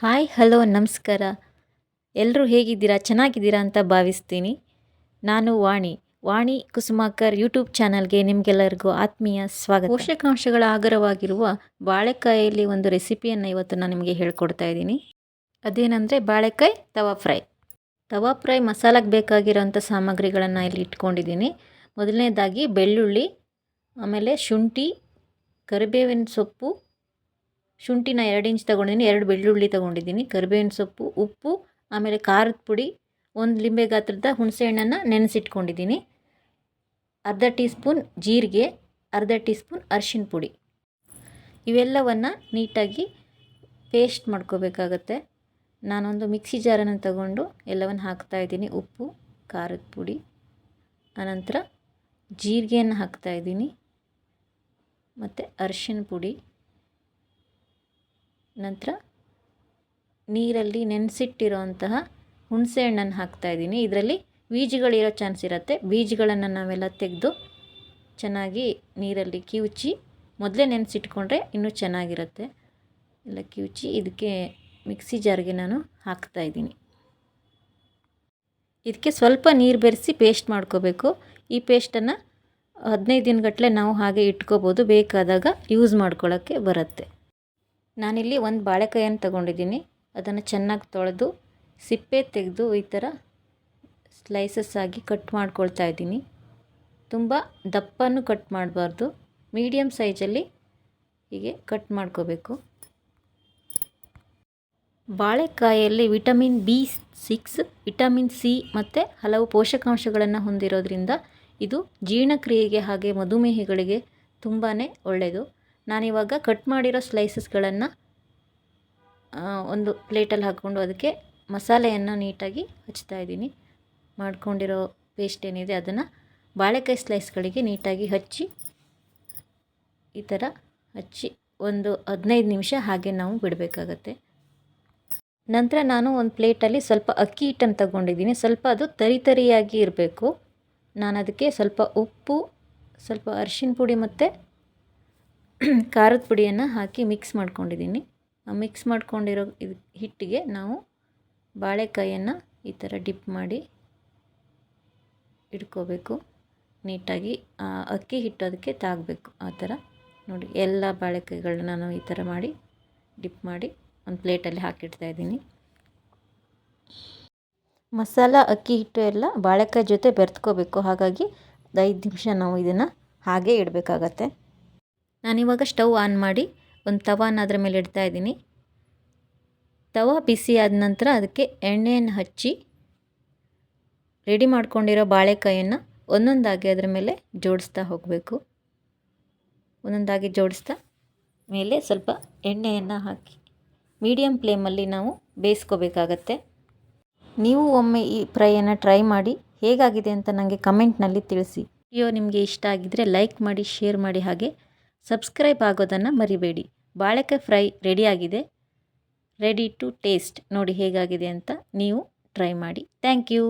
Hi hello ನಮಸ್ಕಾರ. ಎಲ್ಲರೂ ಹೇಗಿದ್ದೀರಾ? ಚೆನ್ನಾಗಿದ್ದೀರಾ ಅಂತ ಭಾವಿಸ್ತೀನಿ. ನಾನು ವಾಣಿ ಕುಸುಮಾಕರ್ ಯೂಟ್ಯೂಬ್ ಚಾನಲ್ಗೆ ನಿಮಗೆಲ್ಲರಿಗೂ ಆತ್ಮೀಯ ಸ್ವಾಗತ. ಪೋಷಕಾಂಶಗಳ ಆಗರವಾಗಿರುವ ಬಾಳೆಕಾಯಲ್ಲಿ ಒಂದು ರೆಸಿಪಿಯನ್ನು ಇವತ್ತು ನಾನು ನಿಮಗೆ ಹೇಳ್ಕೊಡ್ತಾ ಇದ್ದೀನಿ. ಅದೇನೆಂದರೆ ಬಾಳೆಕಾಯಿ ತವಾ ಫ್ರೈ ಮಸಾಲಕ್ಕೆ ಬೇಕಾಗಿರೋಂಥ ಸಾಮಗ್ರಿಗಳನ್ನು ಇಲ್ಲಿ ಇಟ್ಕೊಂಡಿದ್ದೀನಿ. ಮೊದಲನೇದಾಗಿ ಬೆಳ್ಳುಳ್ಳಿ, ಆಮೇಲೆ ಶುಂಠಿ, ಕರಿಬೇವಿನ ಸೊಪ್ಪು, ಶುಂಠಿನ 2 ಇಂಚ್ ತೊಗೊಂಡಿದ್ದೀನಿ, 2 ಬೆಳ್ಳುಳ್ಳಿ ತೊಗೊಂಡಿದ್ದೀನಿ, ಕರಿಬೇವಿನ ಸೊಪ್ಪು, ಉಪ್ಪು, ಆಮೇಲೆ ಖಾರದ ಪುಡಿ, 1 ಲಿಂಬೆ ಗಾತ್ರದ ಹುಣಸೆ ಹಣ್ಣನ್ನು ನೆನೆಸಿಟ್ಕೊಂಡಿದ್ದೀನಿ, ಅರ್ಧ ಟೀ ಸ್ಪೂನ್ ಜೀರಿಗೆ, ಅರ್ಧ ಟೀ ಸ್ಪೂನ್ ಅರಿಶಿನ ಪುಡಿ. ಇವೆಲ್ಲವನ್ನು ನೀಟಾಗಿ ಪೇಸ್ಟ್ ಮಾಡ್ಕೋಬೇಕಾಗತ್ತೆ. ನಾನೊಂದು ಮಿಕ್ಸಿ ಜಾರನ್ನು ತಗೊಂಡು ಎಲ್ಲವನ್ನು ಹಾಕ್ತಾಯಿದ್ದೀನಿ. ಉಪ್ಪು, ಖಾರದ ಪುಡಿ, ಆನಂತರ ಜೀರಿಗೆಯನ್ನು ಹಾಕ್ತಾಯಿದ್ದೀನಿ, ಮತ್ತು ಅರಿಶಿನ ಪುಡಿ, ನಂತರ ನೀರಲ್ಲಿ ನೆನೆಸಿಟ್ಟಿರೋಂತಹ ಹುಣಸೆ ಹಣ್ಣನ್ನು ಹಾಕ್ತಾಯಿದ್ದೀನಿ. ಇದರಲ್ಲಿ ಬೀಜಗಳಿರೋ ಚಾನ್ಸ್ ಇರುತ್ತೆ. ಬೀಜಗಳನ್ನು ನಾವೆಲ್ಲ ತೆಗೆದು ಚೆನ್ನಾಗಿ ನೀರಲ್ಲಿ ಕಿವುಚಿ ಮೊದಲೇ ನೆನೆಸಿಟ್ಕೊಂಡ್ರೆ ಇನ್ನೂ ಚೆನ್ನಾಗಿರುತ್ತೆ. ಎಲ್ಲ ಕಿವುಚಿ ಇದಕ್ಕೆ ಮಿಕ್ಸಿ ಜಾರ್ಗೆ ನಾನು ಹಾಕ್ತಾಯಿದ್ದೀನಿ. ಇದಕ್ಕೆ ಸ್ವಲ್ಪ ನೀರು ಬೆರೆಸಿ ಪೇಸ್ಟ್ ಮಾಡ್ಕೋಬೇಕು. ಈ ಪೇಸ್ಟನ್ನು 15 ದಿನಗಟ್ಟಲೆ ನಾವು ಹಾಗೆ ಇಟ್ಕೋಬೋದು, ಬೇಕಾದಾಗ ಯೂಸ್ ಮಾಡ್ಕೊಳ್ಳೋಕ್ಕೆ ಬರುತ್ತೆ. ನಾನಿಲ್ಲಿ ಒಂದು ಬಾಳೆಕಾಯನ್ನು ತಗೊಂಡಿದ್ದೀನಿ. ಅದನ್ನು ಚೆನ್ನಾಗಿ ತೊಳೆದು ಸಿಪ್ಪೆ ತೆಗೆದು ಈ ಥರ ಸ್ಲೈಸಸ್ ಆಗಿ ಕಟ್ ಮಾಡ್ಕೊಳ್ತಾ ಇದ್ದೀನಿ. ತುಂಬ ದಪ್ಪನೂ ಕಟ್ ಮಾಡಬಾರ್ದು, ಮೀಡಿಯಮ್ ಸೈಜಲ್ಲಿ ಹೀಗೆ ಕಟ್ ಮಾಡ್ಕೋಬೇಕು. ಬಾಳೆಕಾಯಲ್ಲಿ ವಿಟಮಿನ್ B6, ವಿಟಮಿನ್ C ಮತ್ತು ಹಲವು ಪೋಷಕಾಂಶಗಳನ್ನು ಹೊಂದಿರೋದ್ರಿಂದ ಇದು ಜೀರ್ಣಕ್ರಿಯೆಗೆ ಹಾಗೆ ಮಧುಮೇಹಿಗಳಿಗೆ ತುಂಬಾ ಒಳ್ಳೆಯದು. ನಾನಿವಾಗ ಕಟ್ ಮಾಡಿರೋ ಸ್ಲೈಸಸ್ಗಳನ್ನು ಒಂದು ಪ್ಲೇಟಲ್ಲಿ ಹಾಕ್ಕೊಂಡು ಅದಕ್ಕೆ ಮಸಾಲೆಯನ್ನು ನೀಟಾಗಿ ಹಚ್ತಾಯಿದ್ದೀನಿ. ಮಾಡ್ಕೊಂಡಿರೋ ಪೇಸ್ಟ್ ಏನಿದೆ ಅದನ್ನು ಬಾಳೆಕಾಯಿ ಸ್ಲೈಸ್ಗಳಿಗೆ ನೀಟಾಗಿ ಹಚ್ಚಿ ಈ ಥರ ಹಚ್ಚಿ ಒಂದು 15 ನಿಮಿಷ ಹಾಗೆ ನಾವು ಬಿಡಬೇಕಾಗತ್ತೆ. ನಂತರ ನಾನು ಒಂದು ಪ್ಲೇಟಲ್ಲಿ ಸ್ವಲ್ಪ ಅಕ್ಕಿ ಹಿಟ್ಟನ್ನು ತಗೊಂಡಿದ್ದೀನಿ. ಸ್ವಲ್ಪ ಅದು ತರಿಯಾಗಿ ಇರಬೇಕು. ನಾನು ಅದಕ್ಕೆ ಸ್ವಲ್ಪ ಉಪ್ಪು, ಸ್ವಲ್ಪ ಅರಿಶಿನ ಪುಡಿ ಮತ್ತು ಖಾರದ ಪುಡಿಯನ್ನು ಹಾಕಿ ಮಿಕ್ಸ್ ಮಾಡ್ಕೊಂಡಿದ್ದೀನಿ. ಮಿಕ್ಸ್ ಮಾಡ್ಕೊಂಡಿರೋ ಇದು ಹಿಟ್ಟಿಗೆ ನಾವು ಬಾಳೆಕಾಯನ್ನು ಈ ಥರ ಡಿಪ್ ಮಾಡಿ ಇಟ್ಕೋಬೇಕು. ನೀಟಾಗಿ ಅಕ್ಕಿ ಹಿಟ್ಟು ಅದಕ್ಕೆ ತಾಗಬೇಕು. ಆ ಥರ ನೋಡಿ, ಎಲ್ಲ ಬಾಳೆಕಾಯಿಗಳನ್ನ ನಾನು ಈ ಥರ ಮಾಡಿ ಡಿಪ್ ಮಾಡಿ ಒಂದು ಪ್ಲೇಟಲ್ಲಿ ಹಾಕಿಡ್ತಾಯಿದ್ದೀನಿ. ಮಸಾಲ ಅಕ್ಕಿ ಹಿಟ್ಟು ಎಲ್ಲ ಬಾಳೆಕಾಯಿ ಜೊತೆ ಬೆರೆತ್ಕೋಬೇಕು. ಹಾಗಾಗಿ 5 ನಿಮಿಷ ನಾವು ಇದನ್ನು ಹಾಗೆ ಇಡಬೇಕಾಗತ್ತೆ. ನಾನಿವಾಗ ಸ್ಟವ್ ಆನ್ ಮಾಡಿ ಒಂದು ತವಾನ ಅದರ ಮೇಲೆ ಇಡ್ತಾಯಿದ್ದೀನಿ. ತವಾ ಬಿಸಿ ಆದ ನಂತರ ಅದಕ್ಕೆ ಎಣ್ಣೆಯನ್ನು ಹಚ್ಚಿ ರೆಡಿ ಮಾಡ್ಕೊಂಡಿರೋ ಬಾಳೆಕಾಯನ್ನು ಒಂದೊಂದಾಗಿ ಅದರ ಮೇಲೆ ಜೋಡಿಸ್ತಾ ಹೋಗಬೇಕು. ಒಂದೊಂದಾಗಿ ಜೋಡಿಸ್ತಾ ಮೇಲೆ ಸ್ವಲ್ಪ ಎಣ್ಣೆಯನ್ನು ಹಾಕಿ ಮೀಡಿಯಮ್ ಫ್ಲೇಮಲ್ಲಿ ನಾವು ಬೇಯಿಸ್ಕೋಬೇಕಾಗತ್ತೆ. ನೀವು ಒಮ್ಮೆ ಈ ಫ್ರೈಯನ್ನು ಟ್ರೈ ಮಾಡಿ ಹೇಗಾಗಿದೆ ಅಂತ ನನಗೆ ಕಮೆಂಟ್ನಲ್ಲಿ ತಿಳಿಸಿ. ವಿಡಿಯೋ ನಿಮಗೆ ಇಷ್ಟ ಆಗಿದ್ದರೆ ಲೈಕ್ ಮಾಡಿ, ಶೇರ್ ಮಾಡಿ, ಹಾಗೆ ಸಬ್ಸ್ಕ್ರೈಬ್ ಆಗೋದನ್ನು ಮರಿಬೇಡಿ. ಬಾಳೆಕಾಯಿ ಫ್ರೈ ರೆಡಿಯಾಗಿದೆ. Ready to taste. ನೋಡಿ ಹೇಗಾಗಿದೆ ಅಂತ ನೀವು ಟ್ರೈ ಮಾಡಿ. Thank you.